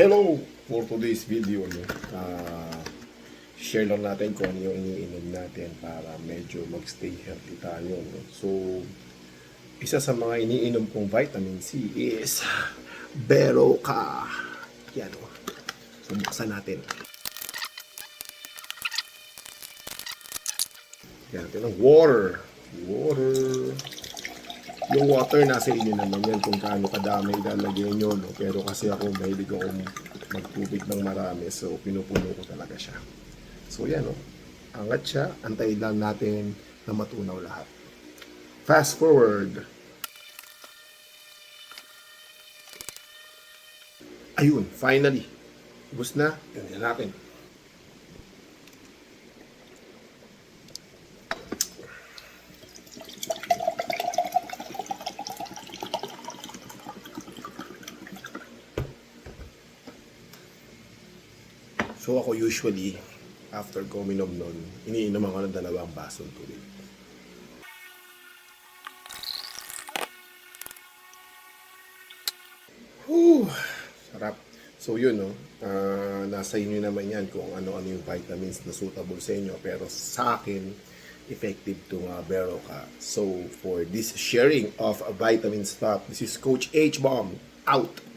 Hello! For today's video, no, share lang natin kung ano yung iniinom natin para medyo magstay healthy tayo. No? So, isa sa mga iniinom kong vitamin C is Berocca. Yan o. So, buksan natin. Yan natin ng water. Yung water nasa inyo naman yan kung kaano kadami ilalagay nyo, no? Pero kasi ako mahilig akong magtubig ng marami, so pinupuno ko talaga siya. So yan, no? Angat siya, antayin lang natin na matunaw lahat. Fast forward. Ayun, finally. Ubus na, ganyan natin. So ako usually, after ko uminom nun, iniinom ako ng 2 basong tubig. Whew, sarap. So yun, no? Nasa inyo naman yan kung ano-ano yung vitamins na suitable sa inyo. Pero sa akin, effective itong Berocca. So for this sharing of vitamin stuff, this is Coach H-Bomb, out!